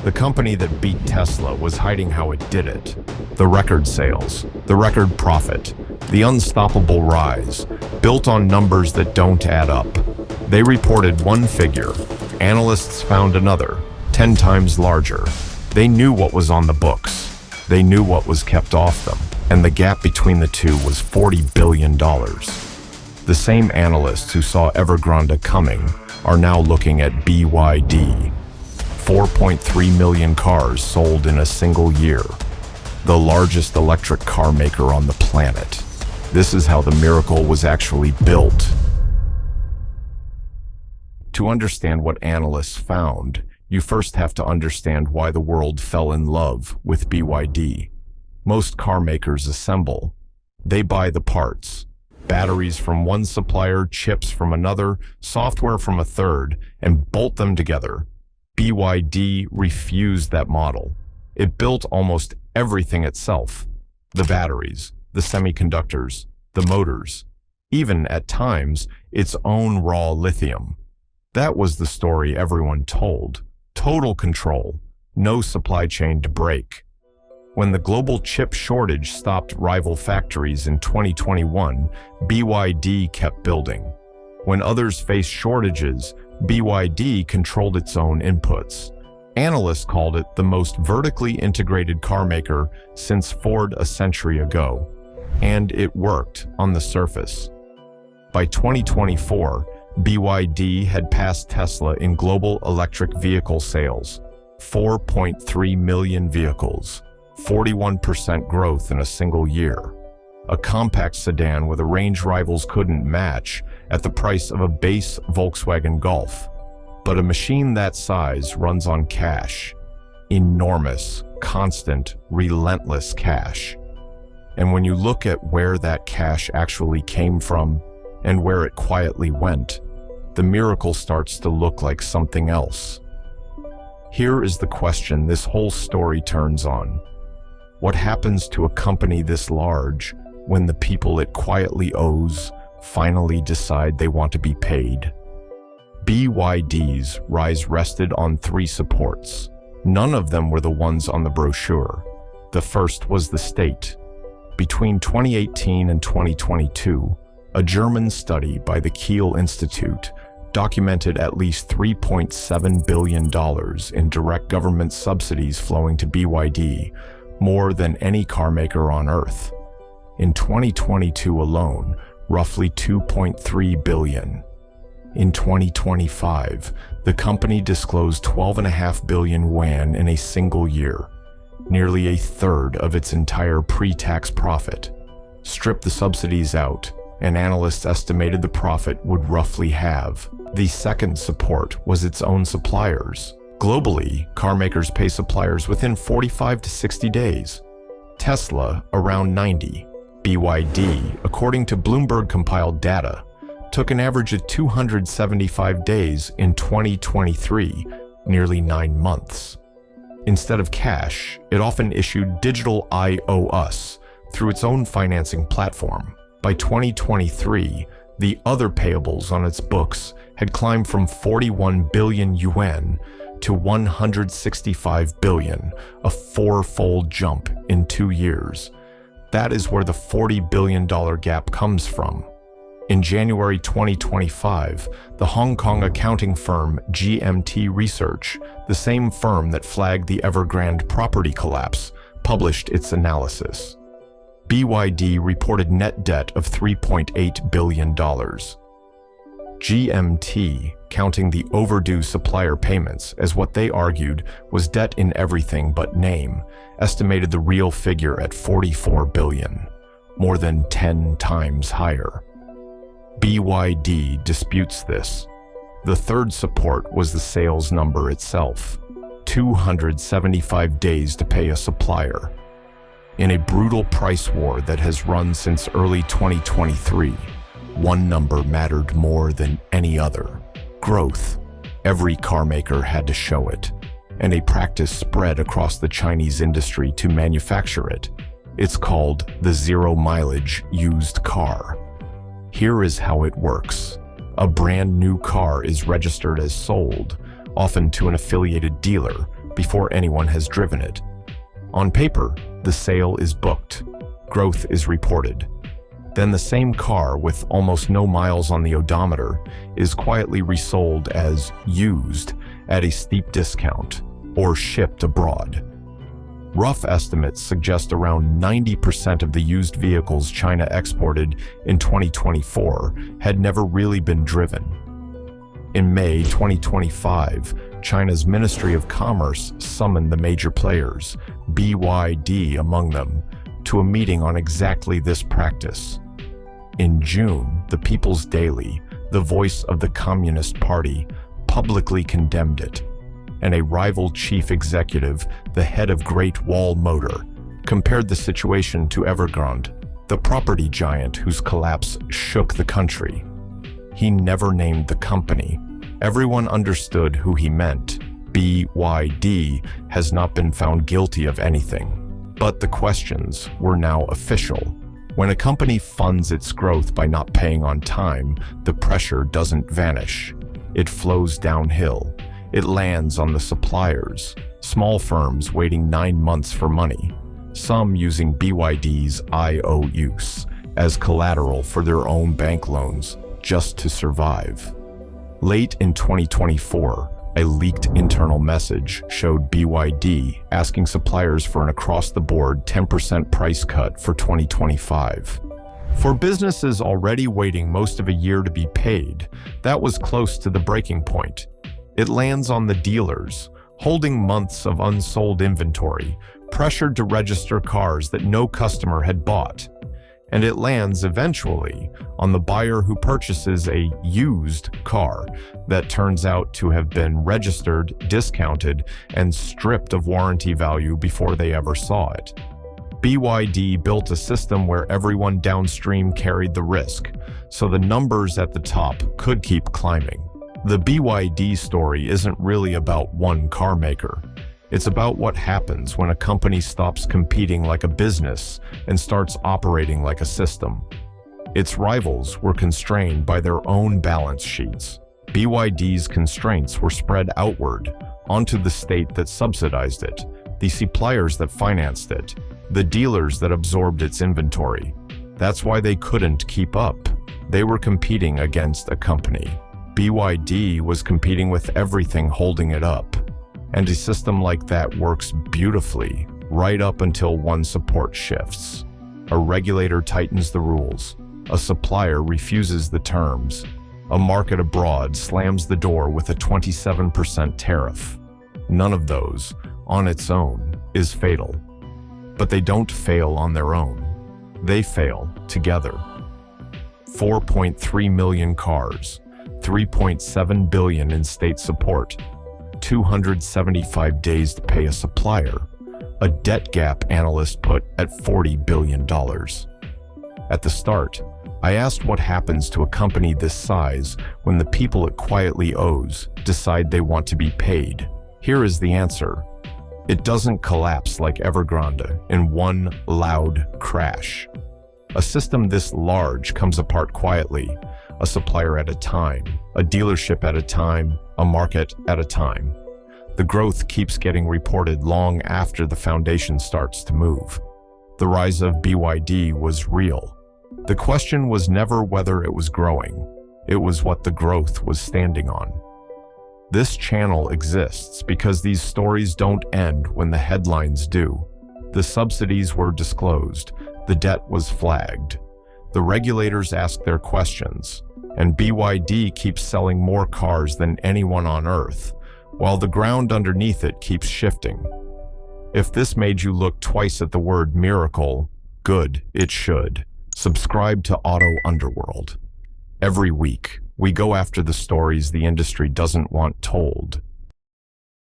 The company that beat Tesla was hiding how it did it. The record sales, the record profit, the unstoppable rise, built on numbers that don't add up. They reported one figure. Analysts found another, 10 times larger. They knew what was on the books. They knew what was kept off them. And the gap between the two was $40 billion. The same analysts who saw Evergrande coming are now looking at BYD. 4.3 million cars sold in a single year. The largest electric car maker on the planet. This is how the miracle was actually built. To understand what analysts found, you first have to understand why the world fell in love with BYD. Most car makers assemble. They buy the parts. Batteries from one supplier, chips from another, software from a third, and bolt them together. BYD refused that model. It built almost everything itself. The batteries, the semiconductors, the motors, even at times, its own raw lithium. That was the story everyone told. Total control, no supply chain to break. When the global chip shortage stopped rival factories in 2021, BYD kept building. When others faced shortages, BYD controlled its own inputs. Analysts called it the most vertically integrated car maker since Ford a century ago. And it worked on the surface. By 2024, BYD had passed Tesla in global electric vehicle sales. 4.3 million vehicles, 41% growth in a single year. A compact sedan with a range rivals couldn't match at the price of a base Volkswagen Golf. But a machine that size runs on cash. Enormous, constant, relentless cash. And when you look at where that cash actually came from and where it quietly went, the miracle starts to look like something else. Here is the question this whole story turns on. What happens to a company this large when the people it quietly owes finally decide they want to be paid? BYD's rise rested on 3 supports. None of them were the ones on the brochure. The first was the state. Between 2018 and 2022, a German study by the Kiel Institute documented at least $3.7 billion in direct government subsidies flowing to BYD, more than any car maker on Earth. In 2022 alone, roughly $2.3 billion. In 2025, the company disclosed 12.5 billion yuan in a single year, nearly a third of its entire pre-tax profit. Strip the subsidies out, and analysts estimated the profit would roughly halve. The second support was its own suppliers. Globally, car makers pay suppliers within 45 to 60 days. Tesla, around 90. BYD, according to Bloomberg compiled data, took an average of 275 days in 2023, nearly 9 months. Instead of cash, it often issued digital I owe us through its own financing platform. By 2023, the other payables on its books had climbed from 41 billion yuan to 165 billion, a 4-fold jump in 2 years. That is where the $40 billion gap comes from. In January 2025, the Hong Kong accounting firm GMT Research, the same firm that flagged the Evergrande property collapse, published its analysis. BYD reported net debt of $3.8 billion. GMT, counting the overdue supplier payments as what they argued was debt in everything but name, estimated the real figure at 44 billion, more than 10 times higher. BYD disputes this. The third support was the sales number itself, 275 days to pay a supplier. In a brutal price war that has run since early 2023, one number mattered more than any other: growth. Every car maker had to show it, and a practice spread across the Chinese industry to manufacture it. It's called the zero-mileage used car. Here is how it works. A brand new car is registered as sold, often to an affiliated dealer, before anyone has driven it. On paper, the sale is booked. Growth is reported. Then the same car with almost no miles on the odometer is quietly resold as used at a steep discount or shipped abroad. Rough estimates suggest around 90% of the used vehicles China exported in 2024 had never really been driven. In May 2025, China's Ministry of Commerce summoned the major players, BYD among them, to a meeting on exactly this practice. In June, the People's Daily, the voice of the Communist Party, publicly condemned it, and a rival chief executive, the head of Great Wall Motor, compared the situation to Evergrande, the property giant whose collapse shook the country. He never named the company. Everyone understood who he meant. BYD has not been found guilty of anything. But the questions were now official. When a company funds its growth by not paying on time, the pressure doesn't vanish. It flows downhill. It lands on the suppliers, small firms waiting 9 months for money, some using BYD's IOUs as collateral for their own bank loans just to survive. Late in 2024, a leaked internal message showed BYD asking suppliers for an across-the-board 10% price cut for 2025. For businesses already waiting most of a year to be paid, that was close to the breaking point. It lands on the dealers, holding months of unsold inventory, pressured to register cars that no customer had bought. And it lands eventually on the buyer who purchases a used car that turns out to have been registered, discounted, and stripped of warranty value before they ever saw it. BYD built a system where everyone downstream carried the risk, so the numbers at the top could keep climbing. The BYD story isn't really about one car maker. It's about what happens when a company stops competing like a business and starts operating like a system. Its rivals were constrained by their own balance sheets. BYD's constraints were spread outward onto the state that subsidized it, the suppliers that financed it, the dealers that absorbed its inventory. That's why they couldn't keep up. They were competing against a company. BYD was competing with everything holding it up. And a system like that works beautifully, right up until one support shifts. A regulator tightens the rules. A supplier refuses the terms. A market abroad slams the door with a 27% tariff. None of those, on its own, is fatal. But they don't fail on their own. They fail together. 4.3 million cars, 3.7 billion in state support, 275 days to pay a supplier, a debt gap analyst put at $40 billion. At the start, I asked what happens to a company this size when the people it quietly owes decide they want to be paid. Here is the answer. It doesn't collapse like Evergrande in one loud crash. A system this large comes apart quietly, a supplier at a time, a dealership at a time, a market at a time. The growth keeps getting reported long after the foundation starts to move. The rise of BYD was real. The question was never whether it was growing. It was what the growth was standing on. This channel exists because these stories don't end when the headlines do. The subsidies were disclosed. The debt was flagged. The regulators asked their questions. And BYD keeps selling more cars than anyone on Earth, while the ground underneath it keeps shifting. If this made you look twice at the word miracle, good, it should. Subscribe to Auto Underworld. Every week, we go after the stories the industry doesn't want told.